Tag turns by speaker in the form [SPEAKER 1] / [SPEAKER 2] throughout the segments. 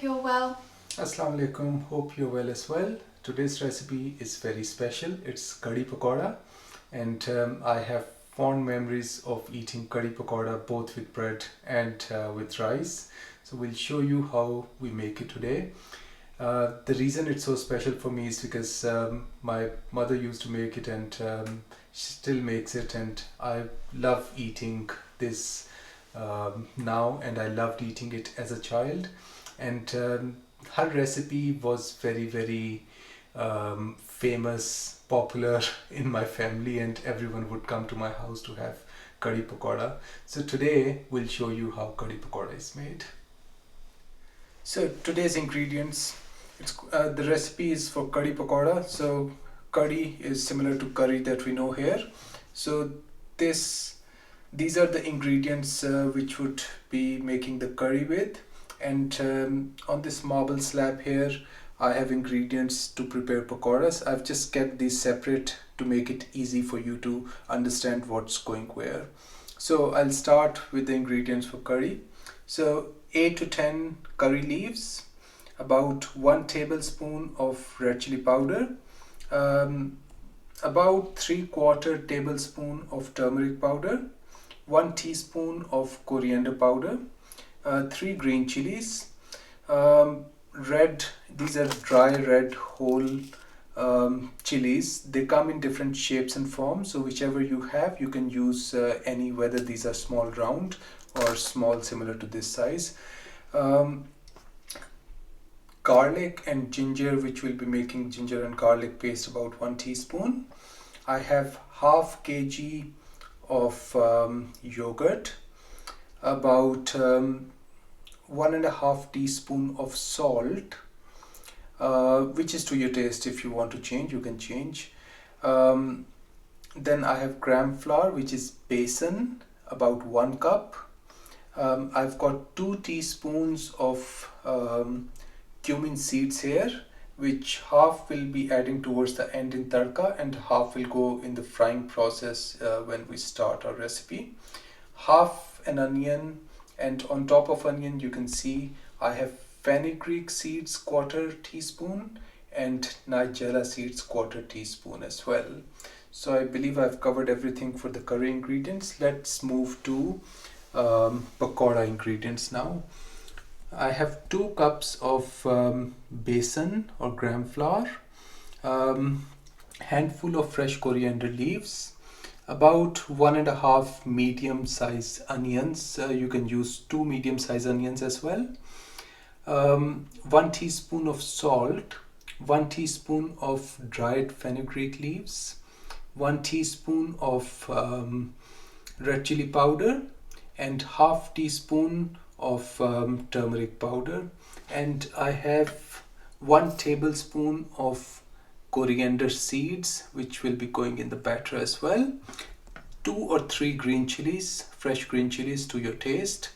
[SPEAKER 1] you're well.
[SPEAKER 2] Assalamu alaikum, hope you're well as well. Today's recipe is very special. It's Karhi Pakora, and I have fond memories of eating Karhi Pakora both with bread and with rice. So we'll show you how we make it today. The reason it's so special for me is because my mother used to make it, and she still makes it, and I love eating this now, and I loved eating it as a child. And her recipe was very famous, popular in my family, and everyone would come to my house to have Karhi Pakora. So today we'll show you how Karhi Pakora is made. So today's ingredients, the recipe is for Karhi Pakora. So curry is similar to curry that we know here. So these are the ingredients which would be making the curry with. And on this marble slab here, I have ingredients to prepare pakoras. I've just kept these separate to make it easy for you to understand what's going where. So I'll start with the ingredients for curry. So 8 to 10 curry leaves, about 1 tablespoon of red chili powder, about 3/4 tablespoon of turmeric powder, 1 teaspoon of coriander powder, 3 green chilies, these are dry red whole chilies. They come in different shapes and forms, so whichever you have, you can use any, whether these are small round or small similar to this size. Garlic and ginger, which will be making ginger and garlic paste, about 1 teaspoon. I have half kg of yogurt, about 1.5 teaspoon of salt, which is to your taste. If you want to change, you can change. Then I have gram flour, which is Basin, about 1 cup. I've got 2 teaspoons of Cumin Seeds here, which half will be adding towards the end in tadka and half will go in the frying process when we start our recipe. Half an onion, and on top of onion you can see I have Fenurgreek Seeds 1/4 teaspoon and Nigella Seeds 1/4 teaspoon as well. So I believe I've covered everything for the curry ingredients. Let's move to pakora ingredients now. I have 2 cups of besan or gram flour, handful of fresh coriander leaves, about 1.5 medium size onions. You can use 2 medium size onions as well. 1 teaspoon of salt, 1 teaspoon of dried fenugreek leaves, 1 teaspoon of red chili powder, and half teaspoon of turmeric powder, and I have 1 tablespoon of coriander seeds, which will be going in the batter as well. 2 or 3 green chilies, fresh green chilies to your taste.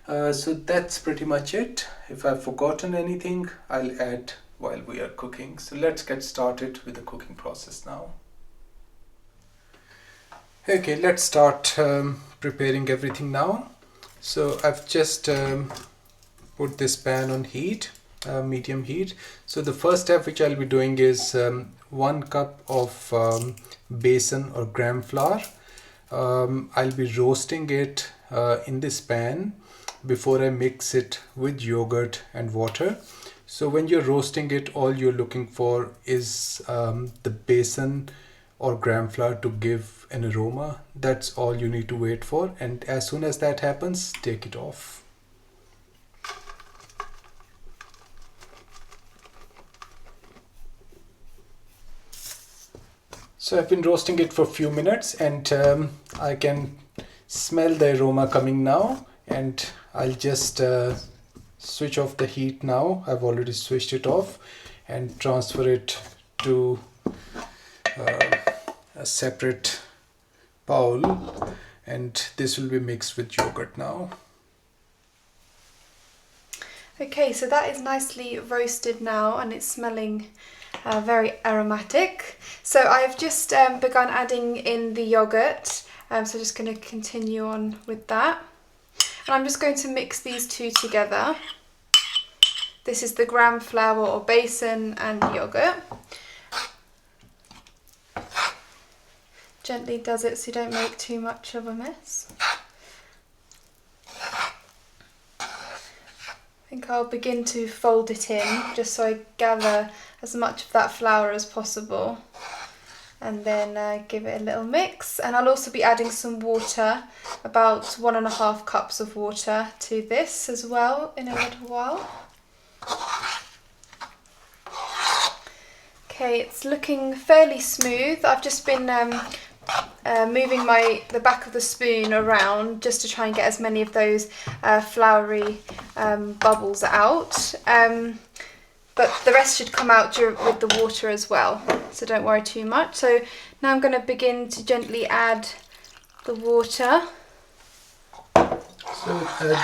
[SPEAKER 2] So that's pretty much it. If I've forgotten anything, I'll add while we are cooking. So let's get started with the cooking process now. Okay, let's start preparing everything now. So I've just put this pan on heat, medium heat. So the first step which I'll be doing is 1 cup of besan or gram flour. I'll be roasting it in this pan before I mix it with yogurt and water. So when you're roasting it, all you're looking for is the besan or gram flour to give an aroma. That's all you need to wait for, and as soon as that happens, take it off. So I've been roasting it for a few minutes, and I can smell the aroma coming now, and I'll just switch off the heat now. I've already switched it off, and transfer it to a separate bowl, and this will be mixed with yogurt now.
[SPEAKER 1] Okay, so that is nicely roasted now and it's smelling very aromatic. So I've just begun adding in the yogurt, so just going to continue on with that. And I'm just going to mix these two together. This is the gram flour or basin and yogurt. Gently does it so you don't make too much of a mess. I think I'll begin to fold it in just so I gather as much of that flour as possible, and then give it a little mix. And I'll also be adding some water, about 1.5 cups of water to this as well in a little while. Okay, it's looking fairly smooth. I've just been moving the back of the spoon around just to try and get as many of those floury bubbles out. But the rest should come out with the water as well, so don't worry too much. So now I'm going to begin to gently add the water.
[SPEAKER 2] So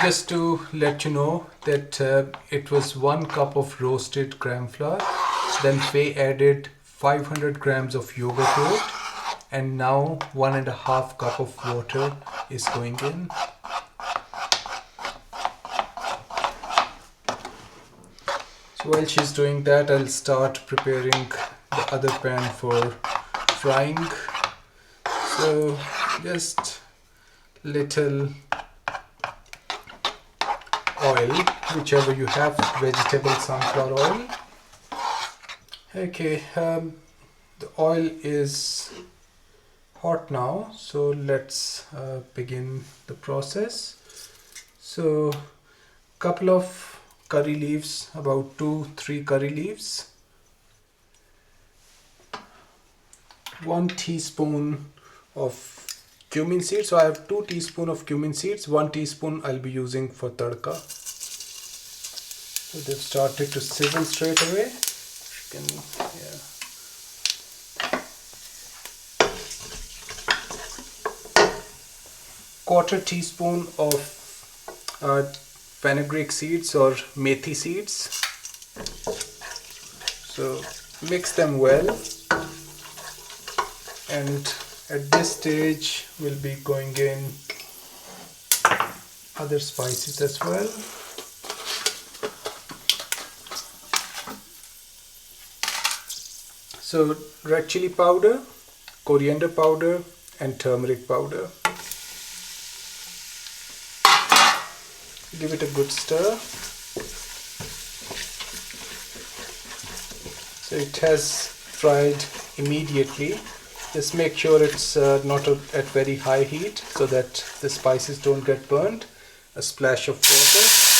[SPEAKER 2] just to let you know that it was 1 cup of roasted gram flour, then Faye added 500 grams of yogurt to it, and now 1.5 cup of water is going in. So while she's doing that, I'll start preparing the other pan for frying. So just little oil, whichever you have, vegetable sunflower oil. Okay, the oil is hot now, so let's begin the process. So couple of curry leaves, about 2-3 curry leaves, 1 teaspoon of cumin seeds. So I have 2 teaspoons of cumin seeds, 1 teaspoon I'll be using for tadka. So they've started to sizzle straight away. You can, yeah. Quarter teaspoon of Fenurgreek seeds or methi seeds. So mix them well, and at this stage we'll be going in other spices as well. So red chilli powder, coriander powder and turmeric powder. Give it a good stir. So it has fried immediately. Just make sure it's not at very high heat so that the spices don't get burnt. A splash of water.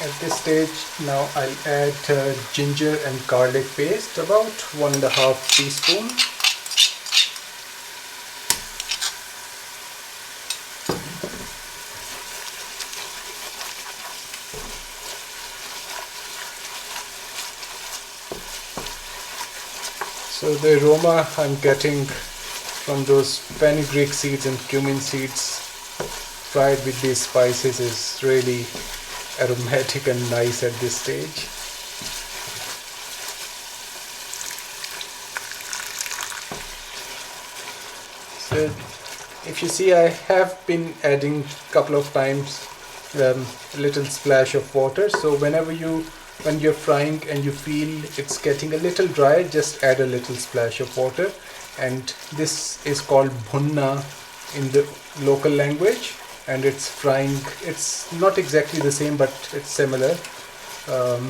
[SPEAKER 2] At this stage now I'll add ginger and garlic paste, about 1.5 teaspoon. So the aroma I'm getting from those fenugreek seeds and cumin seeds fried with these spices is really aromatic and nice at this stage. So if you see, I have been adding a couple of times a little splash of water. So when you're frying and you feel it's getting a little dry, just add a little splash of water. And this is called bhunna in the local language. And it's frying, it's not exactly the same, but it's similar. So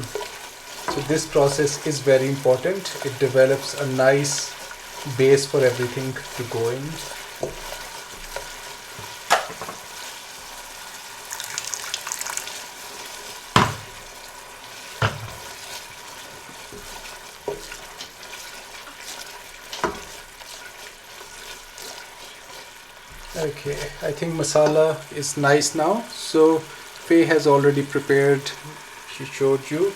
[SPEAKER 2] this process is very important. It develops a nice base for everything to go in. Okay, I think masala is nice now. So Faye has already prepared, she showed you,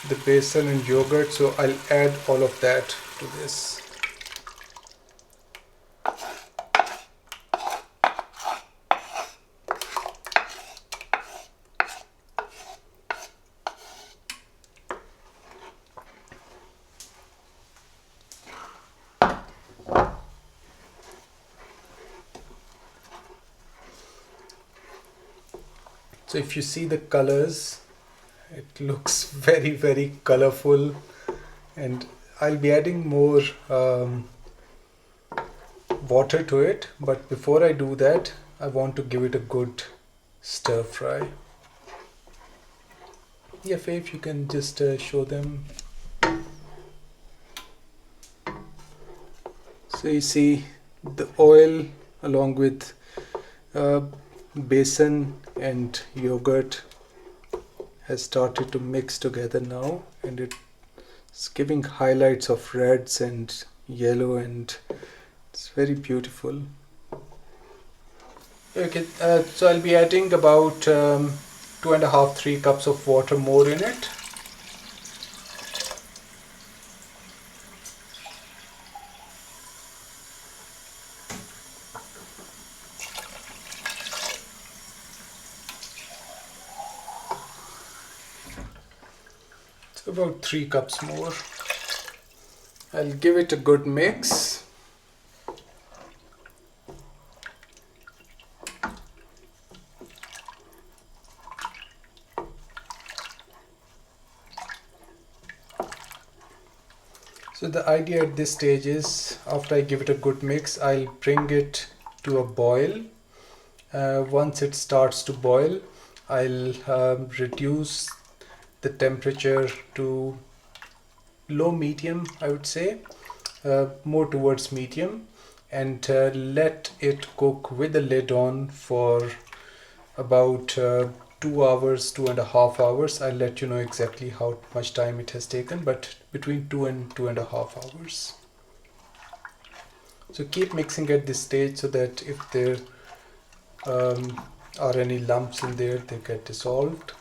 [SPEAKER 2] the basin and yogurt. So I'll add all of that to this. So if you see the colors, it looks very, very colorful, and I'll be adding more water to it, but before I do that, I want to give it a good stir fry. Yeah, Faith, you can just show them. So you see the oil along with basin and yogurt has started to mix together now, and it's giving highlights of reds and yellow, and it's very beautiful. Okay, so I'll be adding about 2.5-3 cups of water more in it. So about 3 cups more. I'll give it a good mix. So the idea at this stage is, after I give it a good mix, I'll bring it to a boil. Once it starts to boil, I'll reduce the temperature to low medium, I would say, more towards medium, and let it cook with the lid on for about 2 hours, 2.5 hours. I'll let you know exactly how much time it has taken, but between 2 and 2.5 hours. So keep mixing at this stage so that if there are any lumps in there, they get dissolved.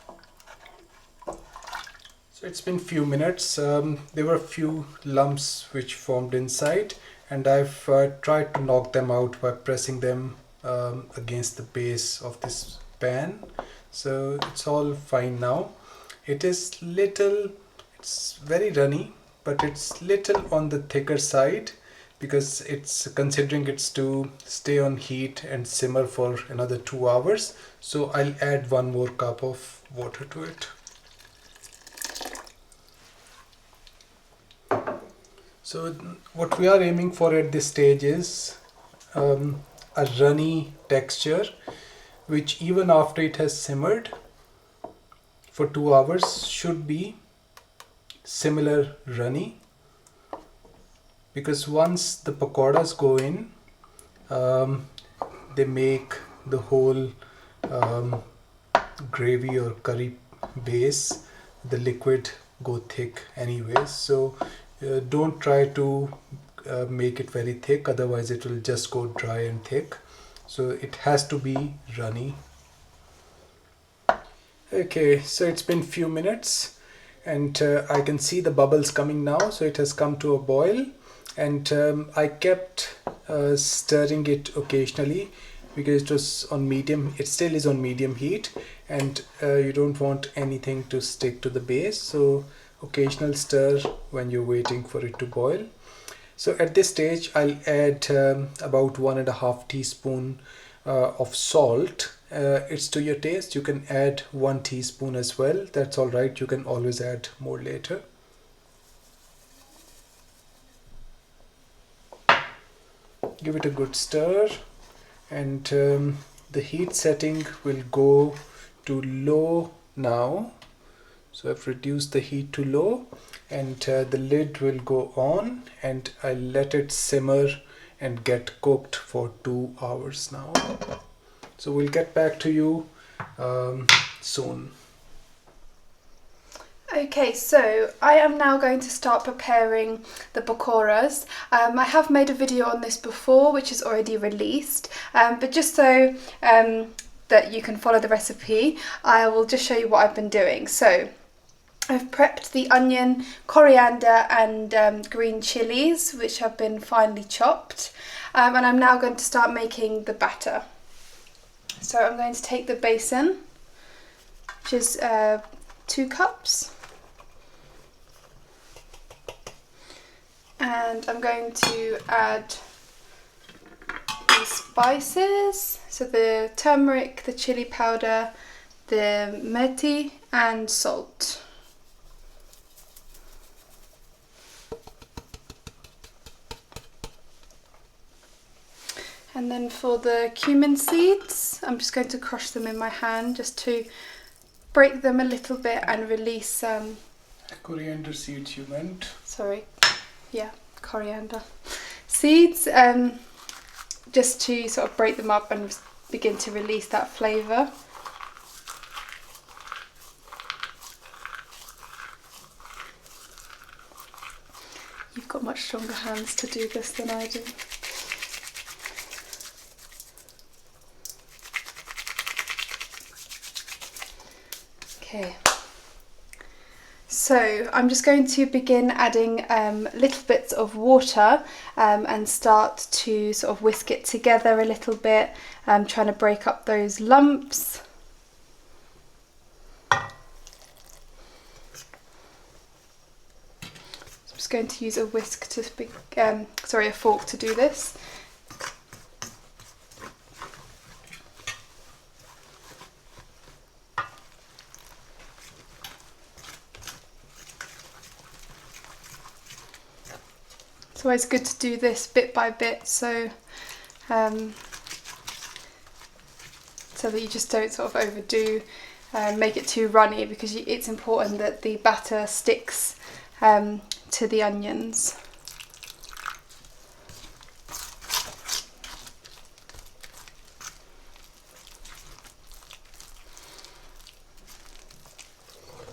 [SPEAKER 2] So it's been few minutes. There were a few lumps which formed inside, and I've tried to knock them out by pressing them against the base of this pan. So it's all fine now. It's very runny, but it's little on the thicker side because it's considering it's to stay on heat and simmer for another 2 hours. So I'll add 1 more cup of water to it. So what we are aiming for at this stage is a runny texture, which even after it has simmered for 2 hours should be similar runny, because once the pakoras go in, they make the whole gravy or curry base, the liquid, go thick anyways. So don't try to make it very thick, otherwise it will just go dry and thick. So it has to be runny. Okay, so it's been few minutes, and I can see the bubbles coming now. So it has come to a boil, and I kept stirring it occasionally because it was on medium. It still is on medium heat, and you don't want anything to stick to the base. So occasional stir when you're waiting for it to boil. So at this stage, I'll add about 1.5 teaspoon of salt. It's to your taste. You can add 1 teaspoon as well. That's all right. You can always add more later. Give it a good stir, and the heat setting will go to low now. So I've reduced the heat to low, and the lid will go on, and I'll let it simmer and get cooked for 2 hours now. So we'll get back to you soon.
[SPEAKER 1] Okay, so I am now going to start preparing the pakoras. I have made a video on this before, which is already released, but just so that you can follow the recipe, I will just show you what I've been doing. So I've prepped the onion, coriander and green chilies, which have been finely chopped, and I'm now going to start making the batter. So I'm going to take the basin, which is 2 cups, and I'm going to add the spices, so the turmeric, the chili powder, the methi and salt. And then for the cumin seeds, I'm just going to crush them in my hand just to break them a little bit and release
[SPEAKER 2] Coriander seeds you meant?
[SPEAKER 1] Sorry, yeah, coriander seeds, just to sort of break them up and begin to release that flavour. You've got much stronger hands to do this than I do. Okay, so I'm just going to begin adding little bits of water and start to sort of whisk it together a little bit, trying to break up those lumps. I'm just going to use a whisk to a fork to do this. It's always good to do this bit by bit, so that you just don't sort of overdo, make it too runny, because it's important that the batter sticks to the onions.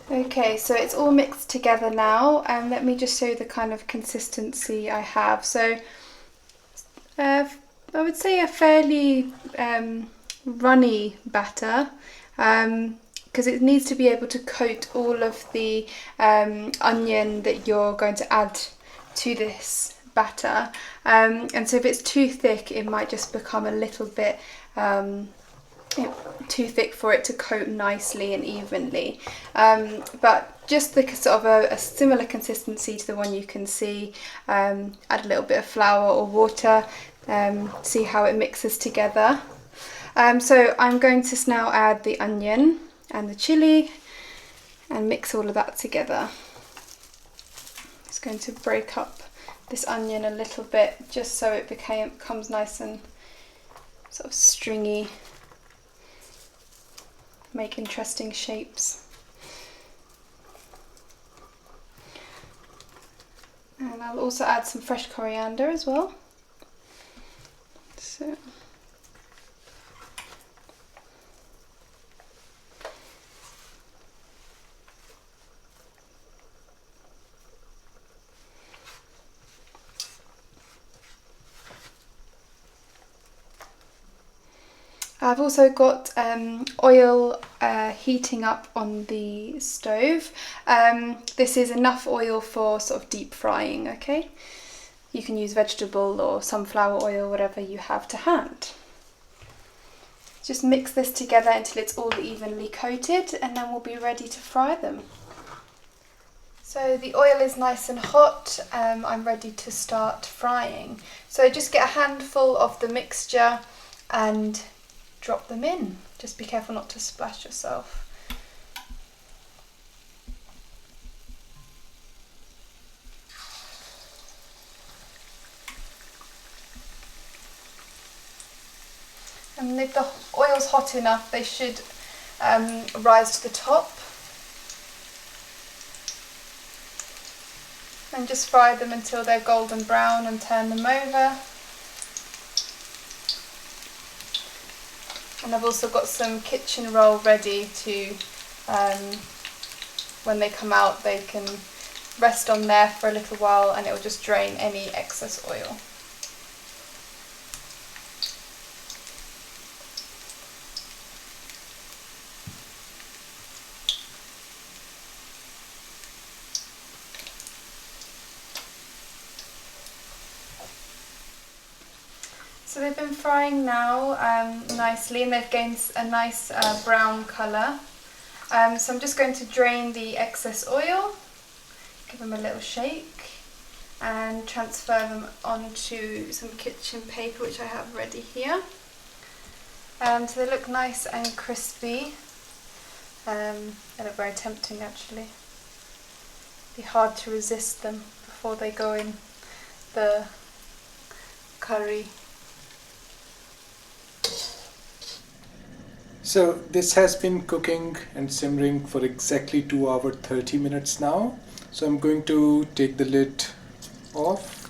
[SPEAKER 1] Okay, so it's all mixed together now, and let me just show you the kind of consistency I have. So I would say a fairly runny batter, because it needs to be able to coat all of the onion that you're going to add to this batter, and so if it's too thick it might just become a little bit too thick for it to coat nicely and evenly, but just the sort of a similar consistency to the one you can see. Add a little bit of flour or water, see how it mixes together. So I'm going to now add the onion and the chilli and mix all of that together. Just going to break up this onion a little bit just so it becomes nice and sort of stringy. Make interesting shapes. And I'll also add some fresh coriander as well. So I've also got oil heating up on the stove. This is enough oil for sort of deep frying, okay? You can use vegetable or sunflower oil, whatever you have to hand. Just mix this together until it's all evenly coated, and then we'll be ready to fry them. So the oil is nice and hot, I'm ready to start frying. So just get a handful of the mixture and drop them in. Just be careful not to splash yourself. And if the oil's hot enough, they should rise to the top. And just fry them until they're golden brown and turn them over. And I've also got some kitchen roll ready to, when they come out, they can rest on there for a little while and it will just drain any excess oil. So they've been frying now nicely, and they've gained a nice brown colour. So I'm just going to drain the excess oil, give them a little shake, and transfer them onto some kitchen paper which I have ready here. So they look nice and crispy. They look very tempting actually. Be hard to resist them before they go in the curry.
[SPEAKER 2] So this has been cooking and simmering for exactly 2 hours 30 minutes now. So I'm going to take the lid off.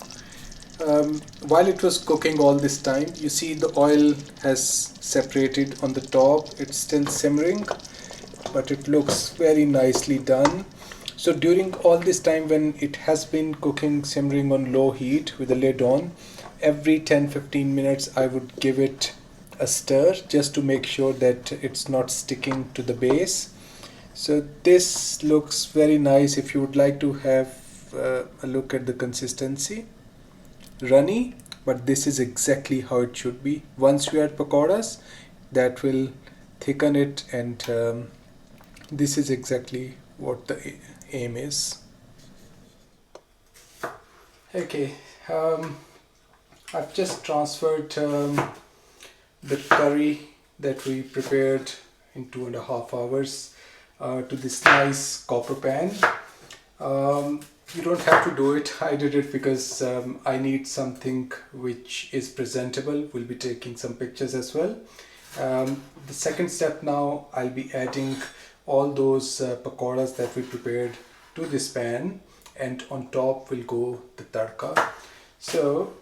[SPEAKER 2] While it was cooking all this time, you see the oil has separated on the top. It's still simmering, but it looks very nicely done. So during all this time when it has been cooking, simmering on low heat with the lid on, every 10-15 minutes I would give it a stir just to make sure that it's not sticking to the base. So this looks very nice. If you would like to have a look at the consistency, runny, but this is exactly how it should be. Once you add pakoras, that will thicken it, and this is exactly what the aim is. Okay, I've just transferred the curry that we prepared in 2.5 hours to this nice copper pan. You don't have to do it. I did it because I need something which is presentable. We'll be taking some pictures as well. The second step now, I'll be adding all those pakoras that we prepared to this pan, and on top will go the tadka. So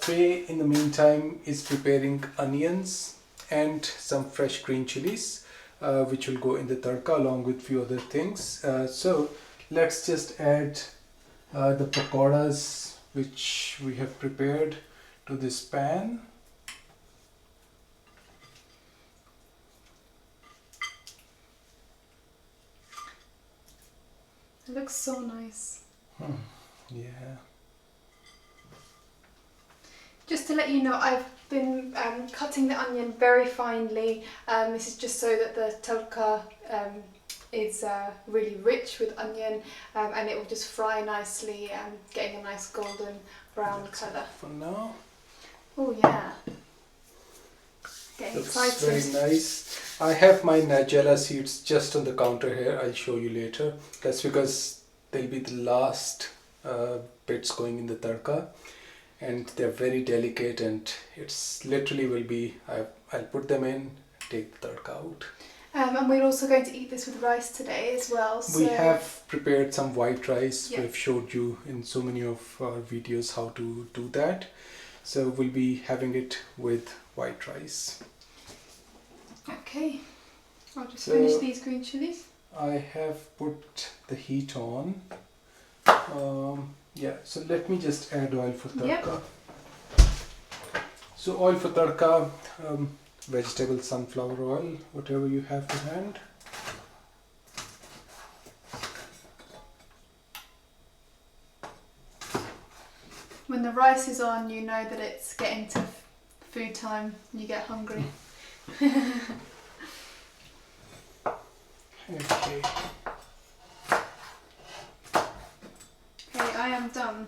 [SPEAKER 2] Faye in the meantime is preparing onions and some fresh green chilies which will go in the tadka along with few other things. So let's just add the pakoras which we have prepared to this pan.
[SPEAKER 1] It looks so nice.
[SPEAKER 2] Yeah.
[SPEAKER 1] Just to let you know, I've been cutting the onion very finely. This is just so that the tadka is really rich with onion, and it will just fry nicely, getting a nice golden brown colour.
[SPEAKER 2] For now.
[SPEAKER 1] Oh yeah. Getting
[SPEAKER 2] Looks
[SPEAKER 1] excited.
[SPEAKER 2] very nice. I have my Nigella seeds just on the counter here. I'll show you later. That's because they'll be the last bits going in the tadka, and they're very delicate, and it's literally will be, I'll put them in, take the tadka out.
[SPEAKER 1] And we're also going to eat this with rice today as well. So
[SPEAKER 2] we have prepared some white rice.
[SPEAKER 1] Yeah.
[SPEAKER 2] We've showed you in so many of our videos how to do that. So we'll be having it with white rice.
[SPEAKER 1] Okay, I'll just
[SPEAKER 2] So
[SPEAKER 1] finish these green chilies.
[SPEAKER 2] I have put the heat on. Yeah, so let me just add oil for tadka.
[SPEAKER 1] Yep.
[SPEAKER 2] So oil for tadka, vegetable sunflower oil, whatever you have to hand.
[SPEAKER 1] When the rice is on, you know that it's getting to food time. You get hungry.
[SPEAKER 2] Okay.
[SPEAKER 1] Okay, I am done.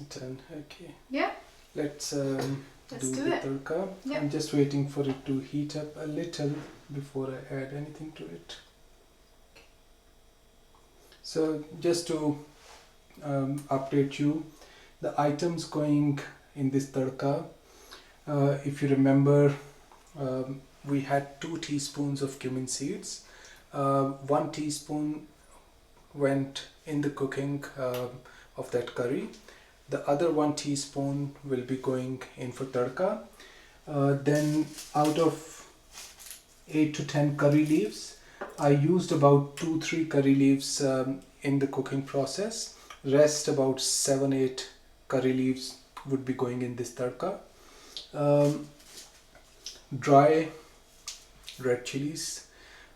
[SPEAKER 2] Done. Okay.
[SPEAKER 1] Yeah.
[SPEAKER 2] Let's
[SPEAKER 1] Let's
[SPEAKER 2] do
[SPEAKER 1] do
[SPEAKER 2] the
[SPEAKER 1] it.
[SPEAKER 2] tadka.
[SPEAKER 1] Yep.
[SPEAKER 2] I'm just waiting for it to heat up a little before I add anything to it. So just to update you, the items going in this tadka, if you remember, we had 2 teaspoons of cumin seeds. 1 teaspoon went in the cooking of that curry. The other 1 teaspoon will be going in for tadka. Then out of 8 to 10 curry leaves, I used about 2-3 curry leaves in the cooking process. Rest about 7-8 curry leaves would be going in this tadka. Dry red chillies,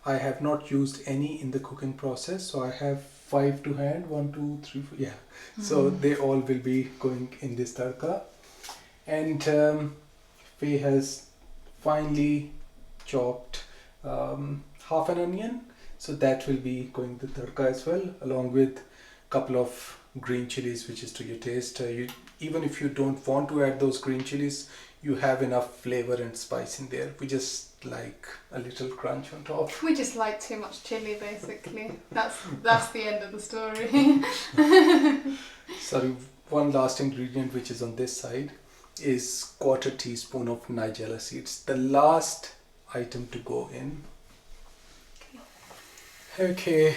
[SPEAKER 2] I have not used any in the cooking process, so I have 5 to hand. 1, 2, 3, 4, yeah. So they all will be going in this tadka. And Faye has finely chopped half an onion, so that will be going to tadka as well, along with couple of green chilies, which is to your taste. Even if you don't want to add those green chilies, you have enough flavor and spice in there. We just like a little crunch on top.
[SPEAKER 1] We just like too much chili, basically. That's the end of the story.
[SPEAKER 2] Sorry, one last ingredient which is on this side is 1/4 teaspoon of nigella seeds. The last item to go in. Okay,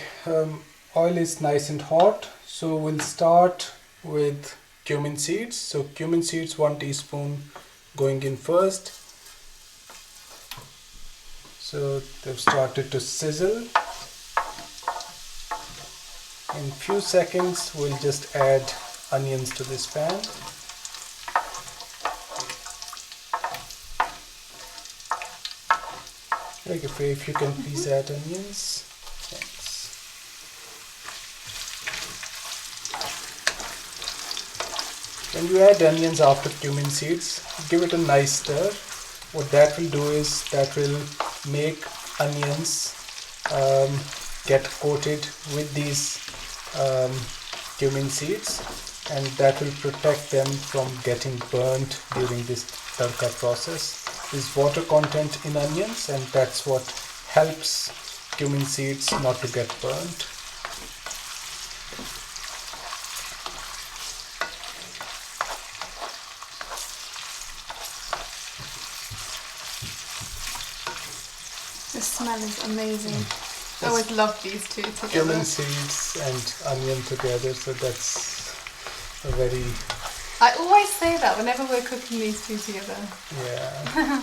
[SPEAKER 2] oil is nice and hot, so we'll start with cumin seeds. So cumin seeds, 1 teaspoon going in first. So they've started to sizzle. In few seconds we'll just add onions to this pan. Okay, if you can please add onions. Thanks. When you add onions after cumin seeds, give it a nice stir. What that will do is that will make onions get coated with these cumin seeds, and that will protect them from getting burnt during this tadka process. There's water content in onions, and that's what helps cumin seeds not to get burnt.
[SPEAKER 1] The smell is amazing. I always love these two together.
[SPEAKER 2] Cumin seeds and onion together, so that's a very...
[SPEAKER 1] I always say that whenever we're cooking these two together.
[SPEAKER 2] Yeah.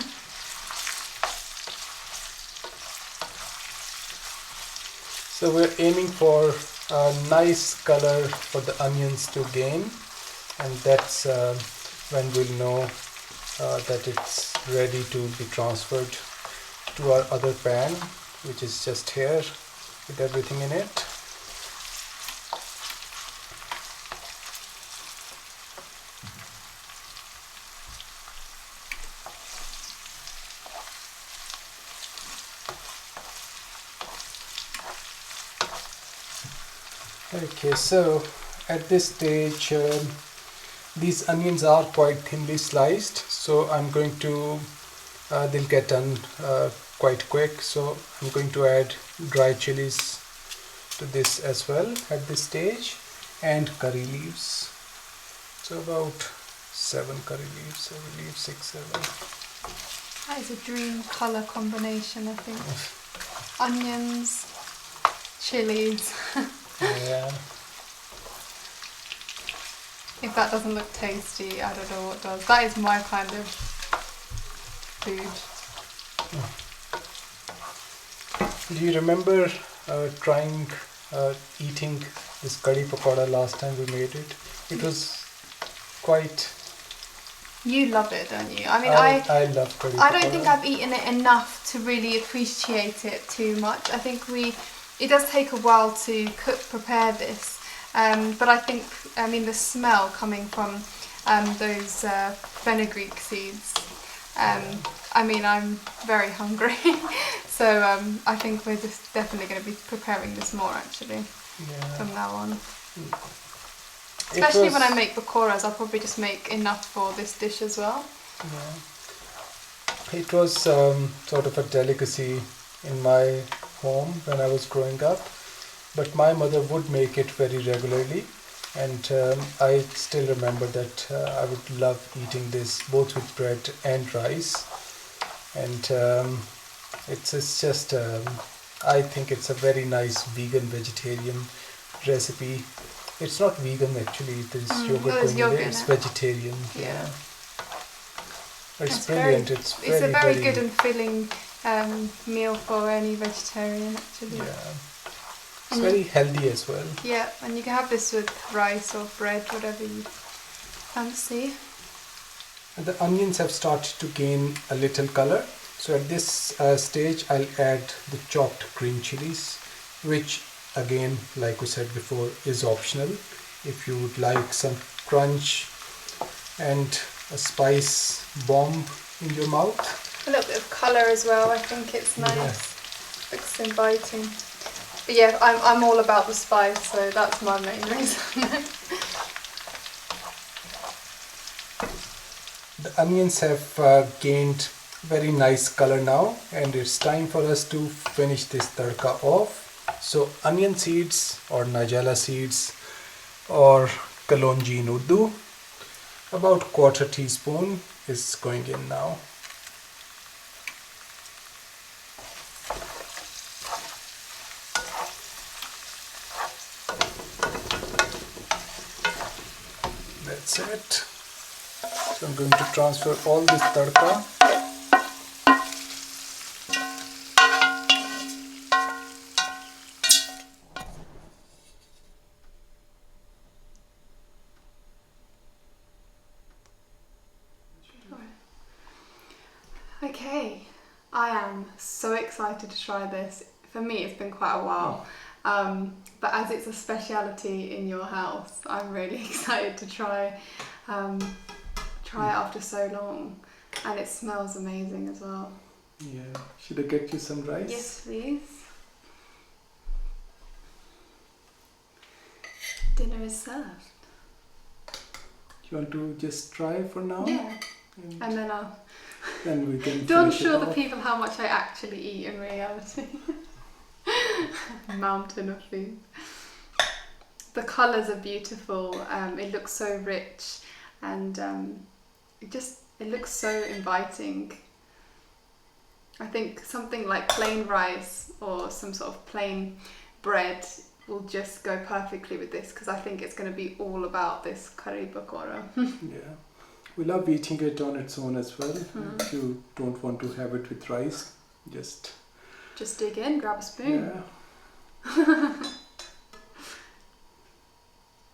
[SPEAKER 2] So we're aiming for a nice color for the onions to gain, and that's when we'll know that it's ready to be transferred to our other pan, which is just here with everything in it. Okay, so at this stage these onions are quite thinly sliced, so I'm going to they'll get done quite quick, so I'm going to add dried chilies to this as well at this stage, and curry leaves. So about 7 curry leaves, I believe 6, 7.
[SPEAKER 1] That is a dream colour combination, I think. Onions, chilies.
[SPEAKER 2] Yeah.
[SPEAKER 1] If that doesn't look tasty, I don't know what does. That is my kind of food.
[SPEAKER 2] Do you remember trying eating this Karhi Pakora last time we made it? It was quite...
[SPEAKER 1] You love it, don't you? I mean,
[SPEAKER 2] I love Karhi Pakora.
[SPEAKER 1] I don't think I've eaten it enough to really appreciate it too much. I think it does take a while to prepare this, but I think, I mean, the smell coming from those Fenurgreek Seeds, I mean, I'm very hungry, so I think we're just definitely going to be preparing this more actually from now on. Especially when I make pakoras, I'll probably just make enough for this dish as well.
[SPEAKER 2] Yeah. It was sort of a delicacy in my home when I was growing up, but my mother would make it very regularly, and I still remember that I would love eating this both with bread and rice, and it's just I think it's a very nice vegan vegetarian recipe. It's not vegan actually, there's yogurt going in it, it's vegetarian.
[SPEAKER 1] Yeah.
[SPEAKER 2] It's brilliant.
[SPEAKER 1] It's a very good and filling meal for any vegetarian actually.
[SPEAKER 2] Yeah. It's very healthy as well.
[SPEAKER 1] Yeah, and you can have this with rice or bread, whatever you fancy.
[SPEAKER 2] And the onions have started to gain a little color. So at this stage I'll add the chopped green chilies, which again, like we said before, is optional. If you would like some crunch and a spice bomb in your mouth.
[SPEAKER 1] A little bit of colour as well, I think it's nice. Yeah. Looks inviting. But yeah, I'm all about the spice, so that's my main reason.
[SPEAKER 2] The onions have gained very nice color now, and it's time for us to finish this tadka off. So onion seeds or nigella seeds or kalonji in Urdu, about 1/4 teaspoon is going in now. That's it. So I'm going to transfer all this tadka.
[SPEAKER 1] Okay, I am so excited to try this. For me, it's been quite a while, but as it's a speciality in your house, I'm really excited to try it after so long, and it smells amazing as well.
[SPEAKER 2] Yeah, should I get you some rice?
[SPEAKER 1] Yes, please. Dinner is served.
[SPEAKER 2] You want to just try for now?
[SPEAKER 1] Yeah, and then
[SPEAKER 2] then we can
[SPEAKER 1] don't
[SPEAKER 2] finish
[SPEAKER 1] show
[SPEAKER 2] it
[SPEAKER 1] the
[SPEAKER 2] off.
[SPEAKER 1] people how much I actually eat in reality. Mountain of food. The colours are beautiful. It looks so rich, and it looks so inviting. I think something like plain rice or some sort of plain bread will just go perfectly with this, because I think it's going to be all about this Karhi Pakora.
[SPEAKER 2] Yeah, we love eating it on its own as well. If you don't want to have it with rice, just
[SPEAKER 1] dig in, grab a spoon.
[SPEAKER 2] yeah.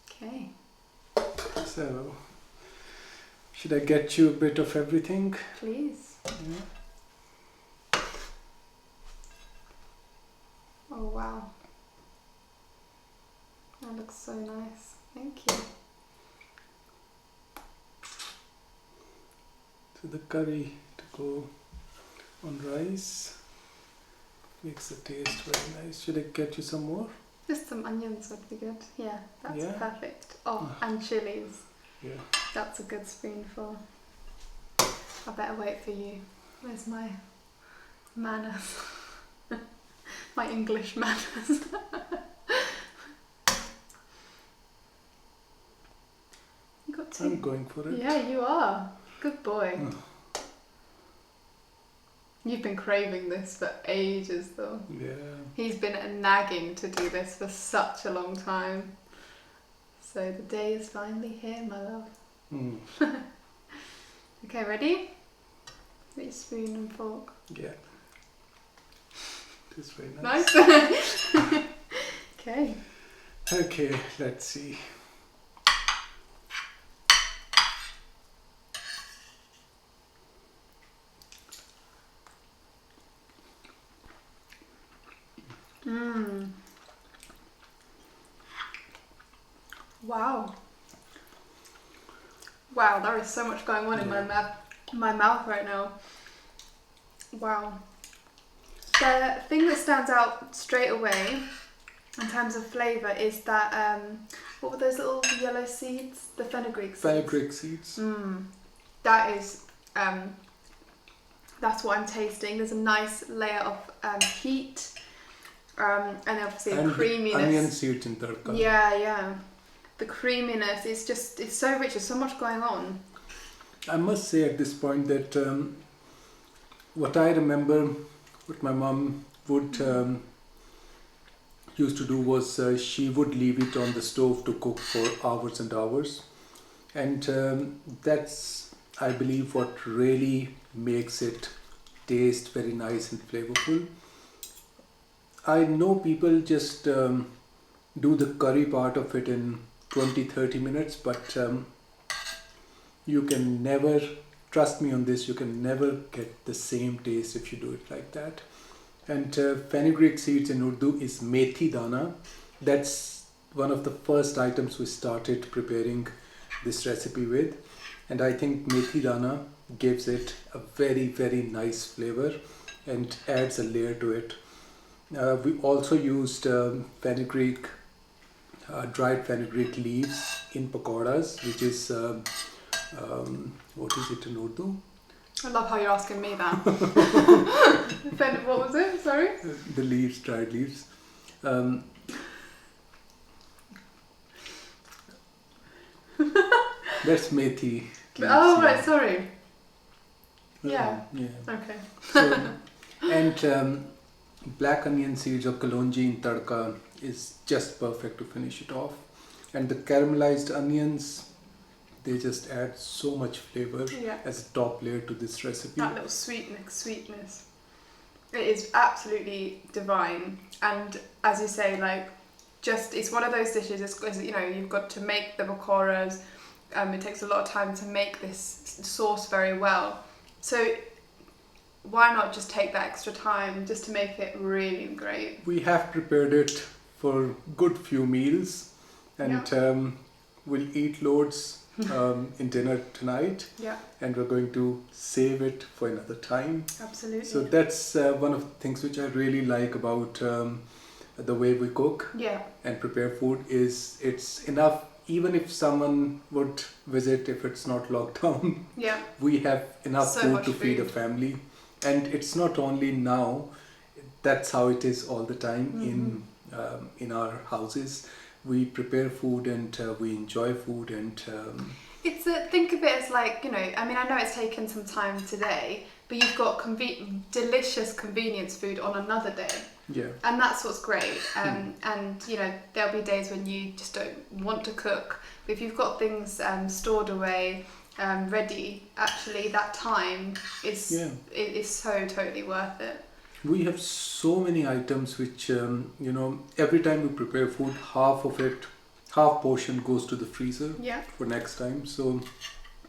[SPEAKER 1] Okay.
[SPEAKER 2] So, should I get you a bit of everything?
[SPEAKER 1] Please.
[SPEAKER 2] Yeah.
[SPEAKER 1] Oh wow. That looks so nice. Thank you.
[SPEAKER 2] So the curry to go on rice makes the taste very nice. Should I get you some more?
[SPEAKER 1] Just some onions would be good. Yeah, that's
[SPEAKER 2] Yeah.
[SPEAKER 1] perfect. Oh, and chilies.
[SPEAKER 2] Yeah.
[SPEAKER 1] That's a good spoonful. I better wait for you. Where's my manners? My English manners. You got two.
[SPEAKER 2] I'm going for it.
[SPEAKER 1] Yeah, you are. Good boy. You've been craving this for ages though.
[SPEAKER 2] Yeah.
[SPEAKER 1] He's been nagging to do this for such a long time. So the day is finally here, my love. Okay, ready? Get your spoon and fork.
[SPEAKER 2] Yeah. It's very nice.
[SPEAKER 1] Nice. Okay.
[SPEAKER 2] Okay, let's see.
[SPEAKER 1] Wow. Wow, there is so much going on in my mouth right now. Wow. The thing that stands out straight away in terms of flavour is that, what were those little yellow seeds? The fenugreek seeds.
[SPEAKER 2] Fenugreek seeds.
[SPEAKER 1] That is, that's what I'm tasting. There's a nice layer of heat, and obviously a creaminess.
[SPEAKER 2] Onion seeds in tadka.
[SPEAKER 1] Yeah. The creaminess is just, it's so rich, there's so much going on.
[SPEAKER 2] I must say at this point that what I remember, what my mom would used to do was she would leave it on the stove to cook for hours and hours, and that's, I believe, what really makes it taste very nice and flavorful. I know people just do the curry part of it in 20-30 minutes, but you can never, trust me on this, you can never get the same taste if you do it like that. And fenugreek seeds in Urdu is methi dana. That's one of the first items we started preparing this recipe with, and I think methi dana gives it a very, very nice flavor and adds a layer to it. We also used fenugreek, dried fenugreek leaves in pakoras, which is what is it in Urdu?
[SPEAKER 1] I love how you're asking me that. What was it? Sorry?
[SPEAKER 2] The leaves, dried leaves. That's methi.
[SPEAKER 1] Oh, right, sorry. Yeah. Okay.
[SPEAKER 2] So, and black onion seeds or kalonji in tadka is just perfect to finish it off. And the caramelized onions, they just add so much flavor as a top layer to this recipe.
[SPEAKER 1] That little sweetness. It is absolutely divine. And as you say, like, just it's one of those dishes. It's, you know, you've got to make the pakoras. It takes a lot of time to make this sauce very well. So why not just take that extra time just to make it really great?
[SPEAKER 2] We have prepared it for good few meals, and we'll eat loads in dinner tonight.
[SPEAKER 1] Yeah.
[SPEAKER 2] And we're going to save it for another time.
[SPEAKER 1] Absolutely.
[SPEAKER 2] So that's one of the things which I really like about the way we cook and prepare food is it's enough. Even if someone would visit, if it's not locked down, we have enough food to feed a family. And it's not only now, that's how it is all the time in our houses. We prepare food and we enjoy food and...
[SPEAKER 1] It's think of it as like, you know, I mean, I know it's taken some time today, but you've got delicious convenience food on another day.
[SPEAKER 2] Yeah.
[SPEAKER 1] And that's what's great. And, you know, there'll be days when you just don't want to cook. But if you've got things stored away, ready, actually that time is it is so totally worth it.
[SPEAKER 2] We have so many items which, you know, every time we prepare food, half portion goes to the freezer for next time. So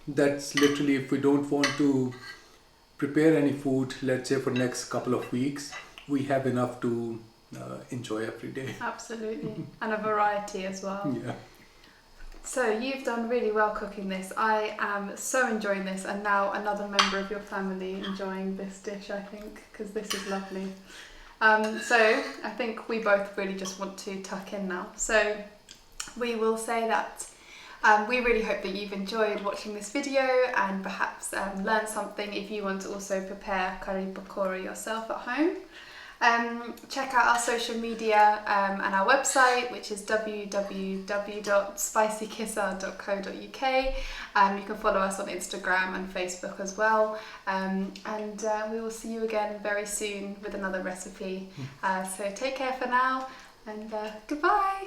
[SPEAKER 2] that's literally, if we don't want to prepare any food, let's say for next couple of weeks, we have enough to enjoy every day.
[SPEAKER 1] Absolutely. And a variety as well.
[SPEAKER 2] Yeah.
[SPEAKER 1] So you've done really well cooking this. I am so enjoying this, and now another member of your family enjoying this dish, I think, because this is lovely. So I think we both really just want to tuck in now. So we will say that we really hope that you've enjoyed watching this video and perhaps learn something if you want to also prepare Karhi Pakora yourself at home. Check out our social media and our website, which is www.spicykissah.co.uk. You can follow us on Instagram and Facebook as well. And we will see you again very soon with another recipe. So take care for now, and goodbye.